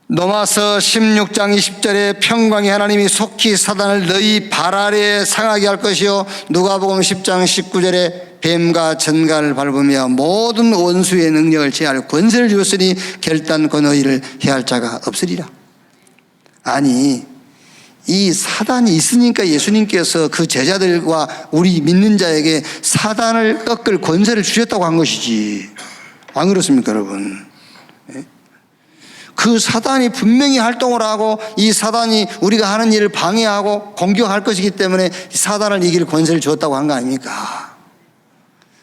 로마서 16장 20절에 평강의 하나님이 속히 사단을 너희 발 아래에 상하게 할 것이요, 누가복음 10장 19절에 뱀과 전갈을 밟으며 모든 원수의 능력을 제할 권세를 주었으니 결단코 너희를 해할 자가 없으리라. 아니, 이 사단이 있으니까 예수님께서 그 제자들과 우리 믿는 자에게 사단을 꺾을 권세를 주셨다고 한 것이지, 안 그렇습니까 여러분? 그 사단이 분명히 활동을 하고 이 사단이 우리가 하는 일을 방해하고 공격할 것이기 때문에 사단을 이길 권세를 주었다고 한 거 아닙니까?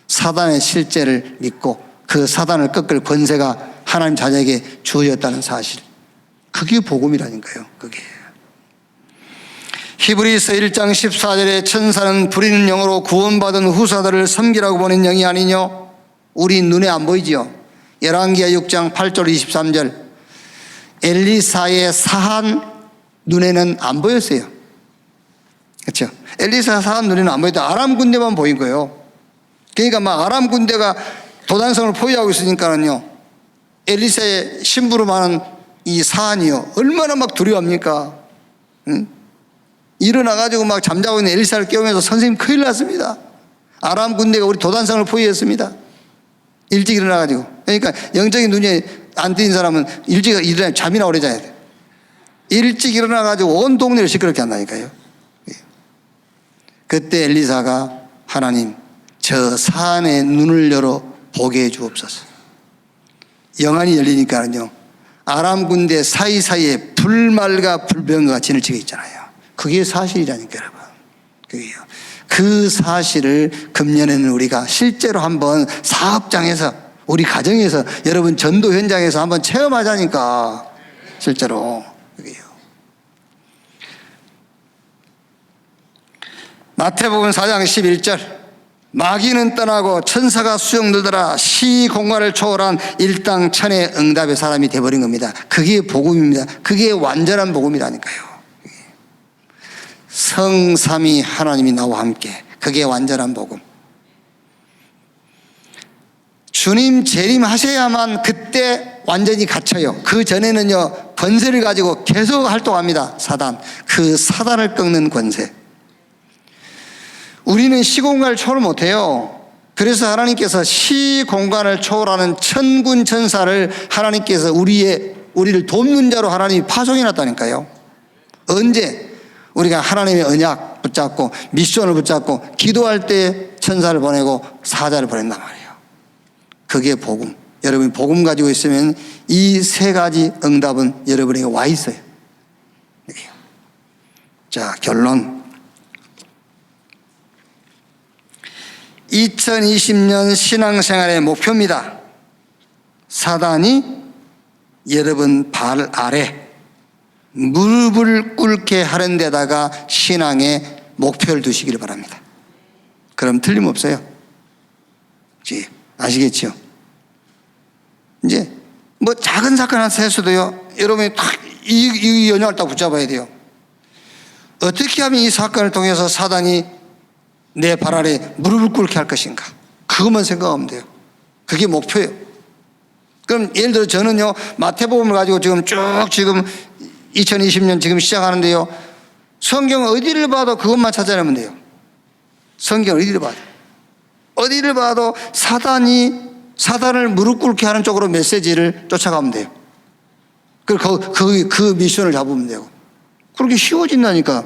사단의 실제를 믿고 그 사단을 꺾을 권세가 하나님 자녀에게 주어졌다는 사실, 그게 복음이라니까요. 그게 히브리서 1장 14절에 천사는 부리는 영으로 구원받은 후사들을 섬기라고 보낸 영이 아니뇨? 우리 눈에 안 보이지요. 열왕기하 6장 8절 23절, 엘리사의 사한 눈에는 안 보였어요. 그렇죠? 엘리사 사한 눈에는 안 보였다. 아람 군대만 보인 거예요. 그러니까 막 아람 군대가 도단성을 포위하고 있으니까는요, 엘리사의 심부름하는 이 사한이요, 얼마나 막 두려워합니까? 응? 일어나가지고 막 잠자고 있는 엘리사를 깨우면서 선생님 큰일 났습니다. 아람 군대가 우리 도단성을 포위했습니다. 일찍 일어나가지고. 그러니까 영적인 눈이 안 뜨인 사람은 일찍 일어나 잠이나 오래 자야 돼. 일찍 일어나가지고 온 동네를 시끄럽게 한다니까요. 그때 엘리사가 하나님, 저 사안의 눈을 열어 보게 해 주옵소서. 영안이 열리니까는요, 아람 군대 사이사이에 불말과 불병과 진을 치고 있잖아요. 그게 사실이라니까 여러분. 그게요. 그 사실을 금년에는 우리가 실제로 한번 사업장에서, 우리 가정에서, 여러분 전도 현장에서 한번 체험하자니까. 실제로 그게요. 마태복음 4장 11절, 마귀는 떠나고 천사가 수영들더라 시공간을 초월한 일당천의 응답의 사람이 되어버린 겁니다. 그게 복음입니다. 그게 완전한 복음이라니까요. 성삼위 하나님이 나와 함께, 그게 완전한 복음. 주님 재림하셔야만 그때 완전히 갇혀요. 그 전에는요, 권세를 가지고 계속 활동합니다. 사단, 그 사단을 꺾는 권세. 우리는 시공간을 초월 못해요. 그래서 하나님께서 시공간을 초월하는 천군 천사를 하나님께서 우리를 돕는 자로 하나님이 파송해 놨다니까요. 언제? 우리가 하나님의 언약 붙잡고 미션을 붙잡고 기도할 때 천사를 보내고 사자를 보낸단 말이에요. 그게 복음. 여러분이 복음 가지고 있으면 이 세 가지 응답은 여러분에게 와 있어요. 자, 결론. 2020년 신앙생활의 목표입니다. 사단이 여러분 발 아래 무릎을 꿇게 하는 데다가 신앙의 목표를 두시기를 바랍니다. 그럼 틀림없어요. 아시겠죠? 이제 뭐 작은 사건 하나 해서도요, 여러분이 딱 이 연약을 딱 붙잡아야 돼요. 어떻게 하면 이 사건을 통해서 사단이 내 발 아래 무릎을 꿇게 할 것인가? 그것만 생각하면 돼요. 그게 목표예요. 그럼 예를 들어 저는요, 마태복음을 가지고 지금 2020년 지금 시작하는데요, 성경 어디를 봐도 그것만 찾아내면 돼요. 성경 어디를 봐도. 어디를 봐도 사단을 무릎 꿇게 하는 쪽으로 메시지를 쫓아가면 돼요. 그리고 그 미션을 잡으면 되고. 그렇게 쉬워진다니까.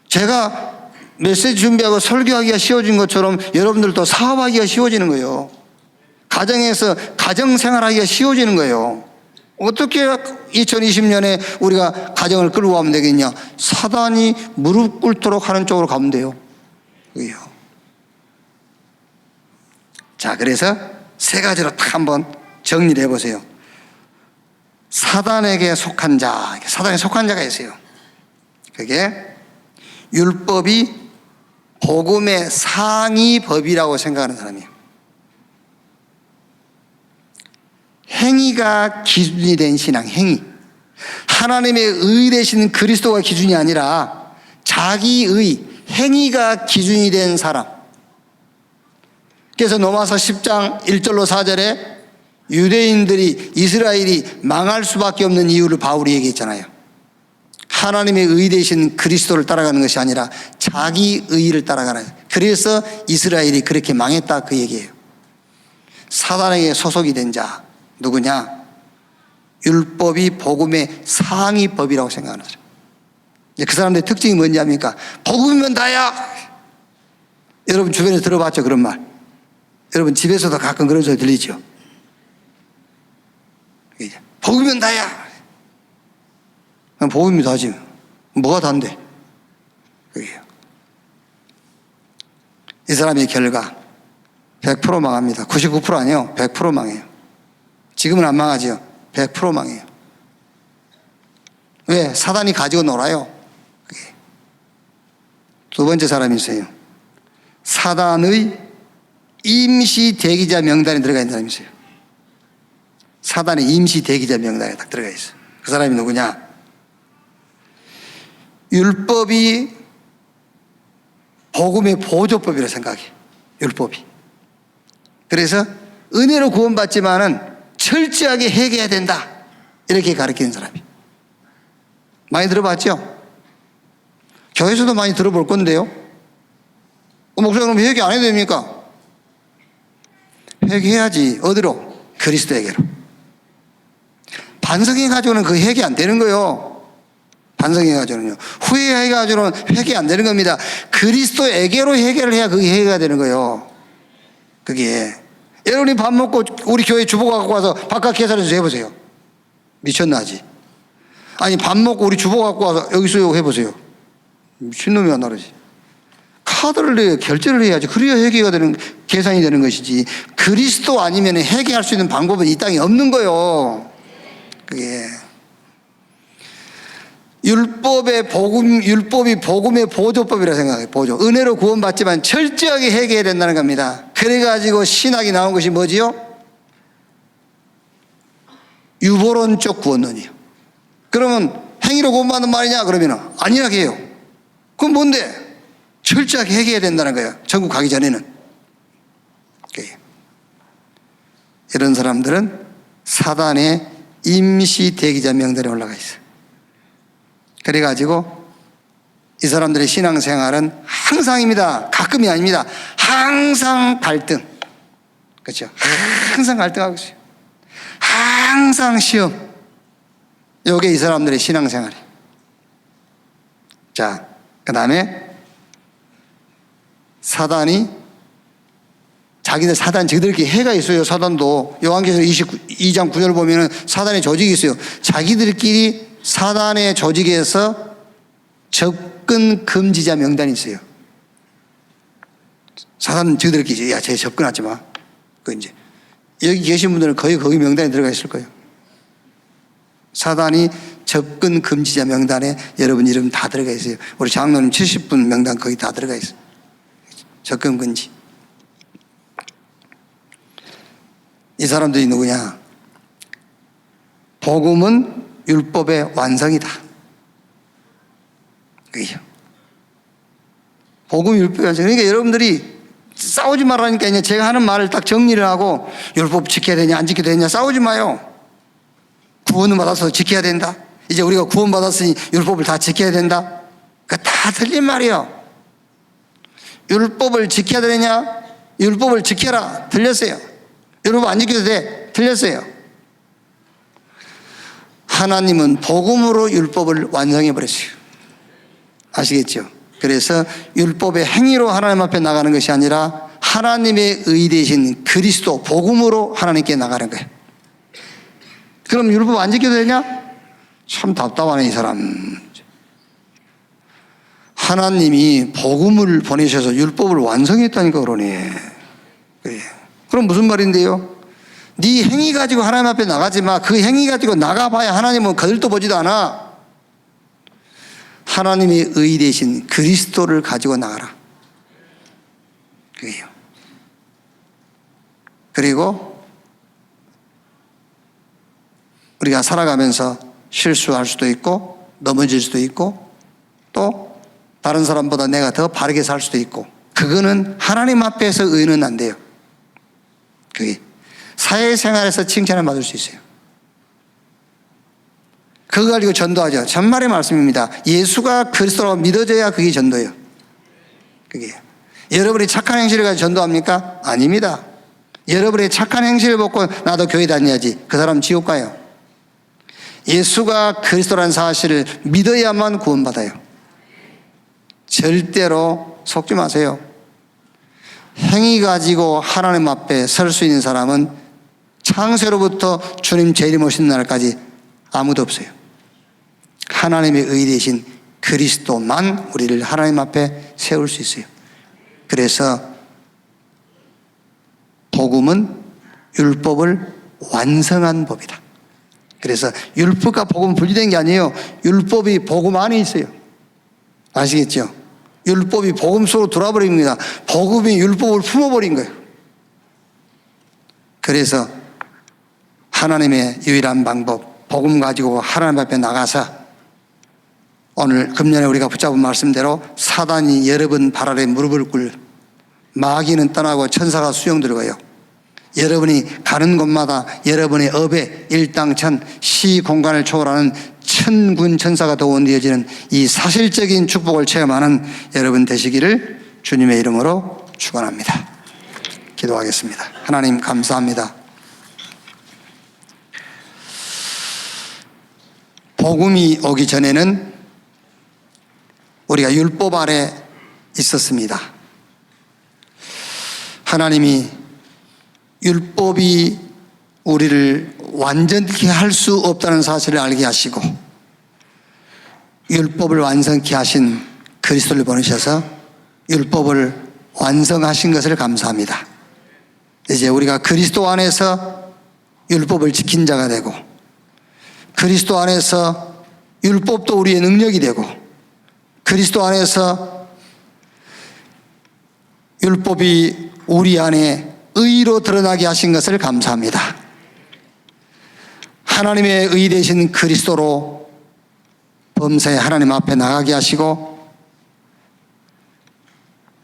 제가 메시지 준비하고 설교하기가 쉬워진 것처럼 여러분들도 사업하기가 쉬워지는 거예요. 가정에서 가정생활하기가 쉬워지는 거예요. 어떻게 2020년에 우리가 가정을 끌고 가면 되겠냐? 사단이 무릎 꿇도록 하는 쪽으로 가면 돼요. 그게요. 자, 그래서 세 가지로 딱 한번 정리를 해보세요. 사단에게 속한 자, 사단에 속한 자가 있어요. 그게 율법이 복음의 상위 법이라고 생각하는 사람이에요. 행위가 기준이 된 신앙, 행위. 하나님의 의 되신 그리스도가 기준이 아니라 자기의 행위가 기준이 된 사람. 그래서 로마서 10장 1절로 4절에 유대인들이 이스라엘이 망할 수밖에 없는 이유를 바울이 얘기했잖아요. 하나님의 의 되신 그리스도를 따라가는 것이 아니라 자기 의를 따라가는. 그래서 이스라엘이 그렇게 망했다, 그 얘기예요. 사단에게 소속이 된 자 누구냐? 율법이 복음의 상위 법이라고 생각하는 사람. 그 사람들의 특징이 뭔지 압니까? 복음이면 다야. 여러분 주변에 들어봤죠, 그런 말? 여러분 집에서도 가끔 그런 소리 들리죠? 복음이면 다야. 복음이 다지. 뭐가 단데? 그게요. 이 사람의 결과 100% 망합니다. 99% 아니에요. 100% 망해요. 지금은 안 망하죠. 100% 망해요. 왜? 사단이 가지고 놀아요. 그게. 두 번째 사람이 있어요. 사단의 임시 대기자 명단에 들어가 있는 사람이 있어요. 사단의 임시 대기자 명단에 딱 들어가 있어요. 그 사람이 누구냐? 율법이 복음의 보조법이라고 생각해. 율법이. 그래서 은혜로 구원받지만은 철저하게 회개해야 된다, 이렇게 가르치는 사람이. 많이 들어봤죠? 교회에서도 많이 들어볼 건데요. 목사님 그럼 회개 안 해도 됩니까? 회개해야지. 어디로? 그리스도에게로. 반성해가지고는 그 회개 안 되는 거예요. 반성해가지고는요. 후회해가지고는 회개 안 되는 겁니다. 그리스도에게로 회개를 해야 그게 회개가 되는 거예요. 그게. 여러분이 밥 먹고 우리 교회 주보 갖고 와서 바깥 계산해서 해보세요. 미쳤나지? 아니 밥 먹고 우리 주보 갖고 와서 여기서 해보세요. 미친놈이 안 나르지. 카드를 내야 결제를 해야지. 그래야 회개가 되는, 계산이 되는 것이지. 그리스도 아니면 회개할 수 있는 방법은 이 땅에 없는 거예요. 그게. 율법이 복음의 보조법이라 생각해요. 보조. 은혜로 구원받지만 철저하게 회개해야 된다는 겁니다. 그래가지고 신학이 나온 것이 뭐지요? 유보론적 구원론이에요. 그러면 행위로 구원받는 말이냐? 그러면 아니라고 해요. 그럼 뭔데? 철저하게 회개해야 된다는 거예요. 천국 가기 전에는. 이런 사람들은 사단의 임시 대기자 명단에 올라가 있어요. 그래가지고 이 사람들의 신앙생활은 항상입니다. 가끔이 아닙니다. 항상 갈등. 그렇죠? 항상 갈등하고 있어요. 항상 시험. 이게 이 사람들의 신앙생활이에요. 자, 그 다음에 사단이 자기들끼리 해가 있어요. 사단도 요한계시록 22장 9절 보면은 사단의 조직이 있어요. 자기들끼리 사단의 조직에서 접근 금지자 명단이 있어요. 사단은 저희들끼리 야, 쟤 접근하지 마. 그 이제 여기 계신 분들은 거의 거기 명단에 들어가 있을 거예요. 사단이 접근 금지자 명단에 여러분 이름 다 들어가 있어요. 우리 장로님 70분 명단 거기 다 들어가 있어요. 접근 금지. 이 사람들이 누구냐? 복음은 율법의 완성이다. 그게요. 복음 율법의 완성. 그러니까 여러분들이 싸우지 말라니까 이제 제가 하는 말을 딱 정리를 하고 율법 지켜야 되냐 안 지켜야 되냐 싸우지 마요. 구원을 받아서 지켜야 된다. 이제 우리가 구원 받았으니 율법을 다 지켜야 된다. 그러니까 다 틀린 말이에요. 율법을 지켜야 되냐 율법을 지켜라. 틀렸어요. 율법 안 지켜도 돼. 틀렸어요. 하나님은 복음으로 율법을 완성해 버렸어요. 아시겠죠? 그래서 율법의 행위로 하나님 앞에 나가는 것이 아니라 하나님의 의 되신 그리스도 복음으로 하나님께 나가는 거예요. 그럼 율법 안 지켜도 되냐? 참 답답하네 이 사람. 하나님이 복음을 보내셔서 율법을 완성했다니까 그러네. 그래. 그럼 무슨 말인데요? 네 행위 가지고 하나님 앞에 나가지 마. 그 행위 가지고 나가봐야 하나님은 거들떠 보지도 않아. 하나님의 의 되신 그리스도를 가지고 나가라. 그게요. 그리고 우리가 살아가면서 실수할 수도 있고 넘어질 수도 있고 또 다른 사람보다 내가 더 바르게 살 수도 있고 그거는 하나님 앞에서 의는 안 돼요. 그게 사회생활에서 칭찬을 받을 수 있어요. 그거 가지고 전도하죠. 참말의 말씀입니다. 예수가 그리스도라고 믿어져야 그게 전도예요. 그게 여러분이 착한 행실을 가지고 전도합니까? 아닙니다. 여러분의 착한 행실을 보고 나도 교회 다녀야지. 그 사람 지옥 가요. 예수가 그리스도라는 사실을 믿어야만 구원받아요. 절대로 속지 마세요. 행위 가지고 하나님 앞에 설 수 있는 사람은 창세로부터 주님 재림 오신 날까지 아무도 없어요. 하나님의 의 되신 그리스도만 우리를 하나님 앞에 세울 수 있어요. 그래서 복음은 율법을 완성한 법이다. 그래서 율법과 복음은 분리된 게 아니에요. 율법이 복음 안에 있어요. 아시겠죠? 율법이 복음 속으로 돌아버립니다. 복음이 율법을 품어버린 거예요. 그래서 하나님의 유일한 방법, 복음 가지고 하나님 앞에 나가서 오늘 금년에 우리가 붙잡은 말씀대로 사단이 여러분 발 아래 무릎을 꿇, 마귀는 떠나고 천사가 수영 들어가요. 여러분이 가는 곳마다 여러분의 업에 일당천 시공간을 초월하는 천군 천사가 도원되어지는 이 사실적인 축복을 체험하는 여러분 되시기를 주님의 이름으로 축원합니다. 기도하겠습니다. 하나님 감사합니다. 복음이 오기 전에는 우리가 율법 아래 있었습니다. 하나님이 율법이 우리를 완전히 할 수 없다는 사실을 알게 하시고 율법을 완성케 하신 그리스도를 보내셔서 율법을 완성하신 것을 감사합니다. 이제 우리가 그리스도 안에서 율법을 지킨 자가 되고 그리스도 안에서 율법도 우리의 능력이 되고 그리스도 안에서 율법이 우리 안에 의로 드러나게 하신 것을 감사합니다. 하나님의 의 되신 그리스도로 범사에 하나님 앞에 나가게 하시고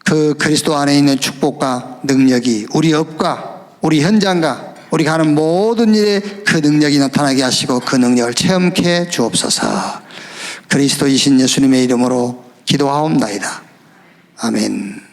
그 그리스도 안에 있는 축복과 능력이 우리 업과 우리 현장과 우리가 하는 모든 일에 그 능력이 나타나게 하시고 그 능력을 체험케 주옵소서. 그리스도이신 예수님의 이름으로 기도하옵나이다. 아멘.